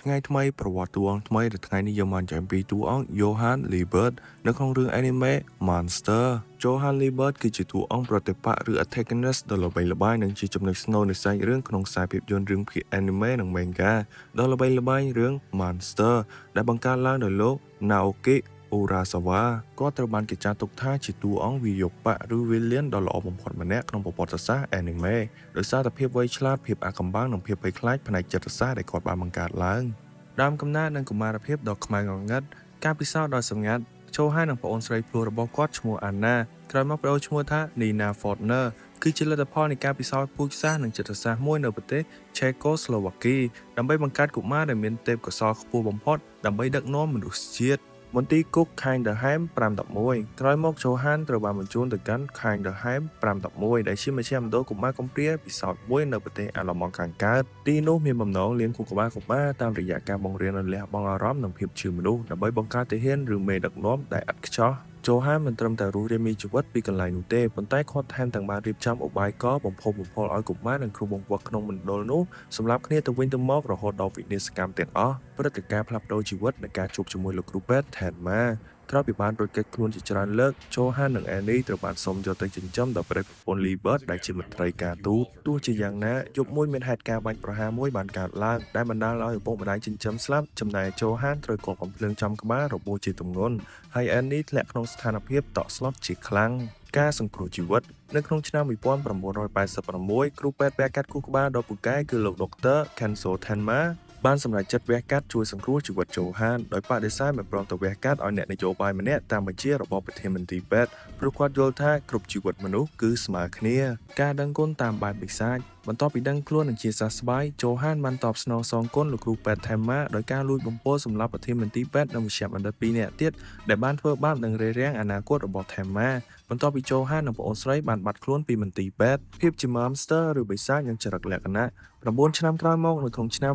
ថ្ងៃថ្មីប្រវត្តិតួអង្គថ្មីឬថ្ងៃនេះយើងបានចាំពីតួអង្គ Johann Liebert នៅក្នុងរឿង anime Monster Johann Liebert គឺជាតួអង្គប្រតិបត្តិឬ antagonist ដ៏ល្បីល្បាញនិងជាចំណុចស្នូលនៃសាច់រឿងក្នុងខ្សែភាពយន្តរឿងភាគ anime និង manga ដ៏ល្បីល្បាញរឿង Monster ដែលបង្កើតឡើងដោយលោក Naoki Urasawa គាត់ត្រូវបានគេចាត់ទុកថាជាតួអង្គវិយោបៈឬ villain ដ៏ល្អបំផុតម្នាក់ក្នុងប្រវត្តិសាស្ត្រ anime ដោយសារតែភាពវៃឆ្លាតភាពអាថ៌កំបាំងនិងភាពភ័យខ្លាចផ្នែកចិត្តសាស្ត្រដែលគាត់បានបង្កើតឡើងដើមកំណើតនិងកុមារភាពដ៏ខ្មៅងងឹតការពិសោធន៍ដ៏សម្ងាត់ចូលហើយនឹងប្អូនស្រីភ្លោះរបស់គាត់ឈ្មោះ Anna ក្រោយមកប្រូរឈ្មោះថា Nina Fortner គឺជាលទ្ធផលនៃការពិសោធន៍ពូជសាសន៍និងចិត្តសាស្ត្រមួយនៅប្រទេស Czechoslovakia ដើម្បីបង្កើតកុមារដែលមានទេពកោសល្យខ្ពស់បំផុតដើម្បីដឹកនាំមនុស្សជាតិមន្ទីរគុក Kinderheim 511 ក្រោយមក Johann ត្រូវបានបញ្ជូនទៅកាន់ Kinderheim 511 ដែលជាមជ្ឈមណ្ឌលកុមារកំព្រាពិសោធន៍មួយនៅប្រទេសអាល្លឺម៉ង់ខាងកើតទីនោះមានបំណងលាងខួរក្បាលកុមារតាមរយៈការបង្រៀនឲ្យលះបង់អារម្មណ៍និងភាពជឿមនុស្សដើម្បីបង្កើតទាហានឬមេដឹកនាំដែលឥតខ្ចោះJohann មិនត្រឹមតែរស់រានមានជីវិតពីកន្លែងនោះទេប៉ុន្តែគាត់ថែមទាំងបានរៀបចំឧបាយកលបំផុសបំផុលឲ្យកុមារនិងគ្រូបង្វឹកក្នុងមណ្ឌលនោះសម្រាប់គ្នាទៅវិញទៅមករហូតដល់វិនាសកម្មទាំងអស់ព្រឹត្តិការណ៍ផ្លាស់ប្ដូរជីវិតនៃការជួបជាមួយលោកគ្រូពេទ្យ Tenma ក្រោយពីបានរួចកិច្ចខ្លួនជាច្រើនលើក Johann និង Annie ត្រូវបានសុំយកទៅចិញ្ចឹមដោយព្រះប្រពន្ធ Liebert ដែលជាមន្ត្រីការទូតទោះជាយ៉ាងណាយប់មួយមានហេតុការណ៍បាញ់ប្រហារមួយបានកើតឡើងដែលបណ្ដាលឲ្យឪពុកម្ដាយចិញ្ចឹមស្លាប់ចំណែក Johann ត្រូវកកកំភ្លើងចំក្បាលរបួសជាទម្ងន់ហើយ Annie ធ្លាក់ក្នុងស្ថានភាពតក់ស្លុតជាខ្លាំងការសង្គ្រោះជីវិតនៅក្នុងឆ្នាំ1986គ្រូពេទ្យវះកាត់ខួរក្បាលដ៏ពូកែគឺលោកដុកទ័រ Kenzo Tenma បានសម្រេចចិត្តវះកាត់ជួយសង្គ្រោះជីវិត Johann ដោយបដិសេធមិនព្រមទៅវះកាត់ឲ្យអ្នកនយោបាយម្នាក់តាមបញ្ជារបស់ប្រធានមន្ត្រីពេទ្យព្រោះគាត់យល់ថាគ្រប់ជីវិតមនុស្សគឺស្មើគ្នាការដឹងគុណតាមបែបបិសាចបន្ទាប់ពីដឹងខ្លួននិងជាសះស្បើយ Johann បានតបស្នងសងគុណលោកគ្រូពេទ្យ Tenma ដោយការលួចបំពល់សម្លាប់ប្រធានមន្ត្រីពេទ្យនិងវិជ្ជាបណ្ឌិត2នាក់ទៀតដែលបានធ្វើបាបនិងរារាំងអនាគតរបស់ Tenma បន្ទាប់ពី Johann និងប្អូនស្រីបានបាត់ខ្លួនពីមន្ទីរពេទ្យភាពជា Monster ឬបិសាចនិងចរិតលក្ខណៈ9ឆ្នាំក្រោយមកនៅក្នុងឆ្នាំ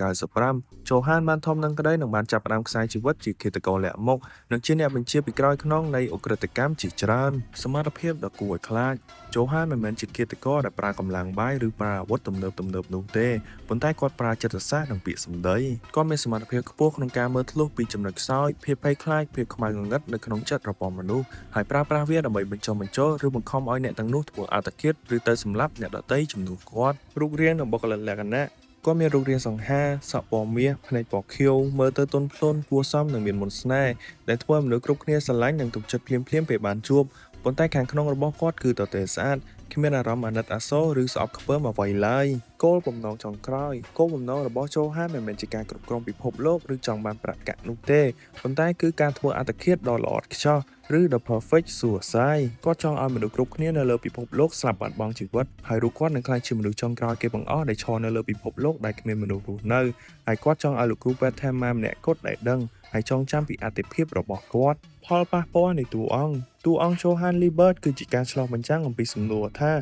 1995 Johann បានធំនឹងក្តីនិងបានចាប់ផ្ដើមខ្សែជីវិតជាឃាតករលាក់មុខនិងជាអ្នកបញ្ជាពីក្រោយខ្នងនៃអ ுக ្រិតកម្មជាច្រើនសមត្ថភាពដ៏គួរឲ្យខ្លាច Johann មិនមែនជាឃាតករដែលប្រើកម្លាំងបាយឬប្រើអាវុធទំនើបនោះទេប៉ុន្តែគាត់ប្រើចិត្តសាស្ត្រនិងពាក្យសម្ដីគាត់មានសមត្ថភាពខ្ពស់ក្នុងការមើលធ្លុះពីចំណុចខ្សោយភាពភ័យខ្លាចភាពខ្មៅងងឹតនៅក្នុងចិត្តរបស់មនុស្សហើយប្រើប្រាស់វាដើម្បីបញ្ចុះបញ្ចូលឬបង្ខំឲ្យអ្នកទាំងនោះធ្វើអត្តឃាតឬទៅសម្លាប់អ្នកដទៃជំនួសគាត់រូបរាងនិងបុគ្គលិកលក្ខណៈគាត់មានរូបរាងសង្ហាសក់ពណ៌មាសភ្នែកពណ៌ខៀវមើលទៅទន់ភ្លន់គួរសមនិងមានមន្តស្នេហ៍ដែលធ្វើឲ្យមនុស្សគ្រប់គ្នាស្រឡាញ់និងទុកចិត្តភ្លាមៗពេលបានជួបប៉ុន្តែខាងក្នុងរបស់គាត់គឺទទេស្អាតគ្មានអារម្មណ៍អាណិតអាសូរឬស្អប់ខ្ពើមអ្វីឡើយគោលបំណងចុងក្រោយគោលបំណងរបស់ Johann មិនមែនជាការគ្រប់គ្រងពិភពលោកឬចង់បានប្រាក់កាក់នោះទេប៉ុន្តែគឺការធ្វើអត្តឃាតដ៏ល្អឥតខ្ចោះឬ The Perfect Suicide គាត់ចង់ឲ្យមនុស្សគ្រប់គ្នានៅលើពិភពលោកស្លាប់បាត់បង់ជីវិតហើយរូបគាត់នឹងក្លាយជាមនុស្សចុងក្រោយគេបង្អស់ដែលឈរនៅលើពិភពលោកដែលគ្មានមនុស្សរស់នៅហើយគាត់ចង់ឲ្យលោកគ្រូពេទ្យ Tenma ម្នាក់គត់ដែលដឹងហើយចងចាំពីអត្ថិភាពរបស់គាត់ផលប៉ះពាល់នៃតួអង្គ Johann Liebert គឺជាការឆ្លុះបញ្ចាំងអំពីសំណួរថា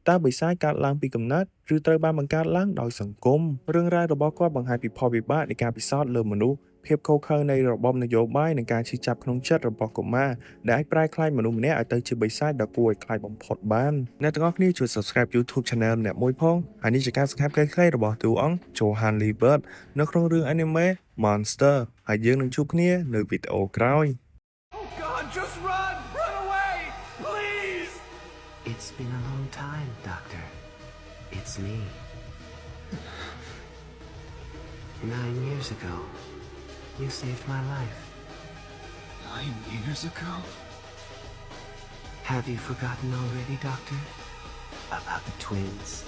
តើបិសាចកើតឡើងពីកំណើតឬត្រូវបានបង្កើតឡើងដោយសង្គមរឿងរ៉ាវរបស់គាត់បង្ហាញពីផលវិបាកនៃការពិសោធន៍លើមនុស្សភាពខុសខើនៃរបបនយោបាយនិងការឈឺចាប់ក្នុងចិត្តរបស់កុមារដែលអាចប្រែក្លាយមនុស្សម្នាក់ឲ្យទៅជាបិសាចដ៏គួរឲ្យខ្លាចបំផុតបានអ្នកទាំងអស់គ្នាជួយ Subscribe YouTube Channel អ្នកមួយផងហើយនេះជាការសង្ខេបខ្លីៗរបស់តួអង្គ Johann Liebert នៅក្នុងរឿង Anime Monster ហើយយើងនឹងជួបគ្នានៅវីដេអូក្រោយ God, just run! Run away! Please! It's been a long time, Doctor. It's me. 9 years ago, you saved my life. 9 years ago? Have you forgotten already, Doctor? About the twins?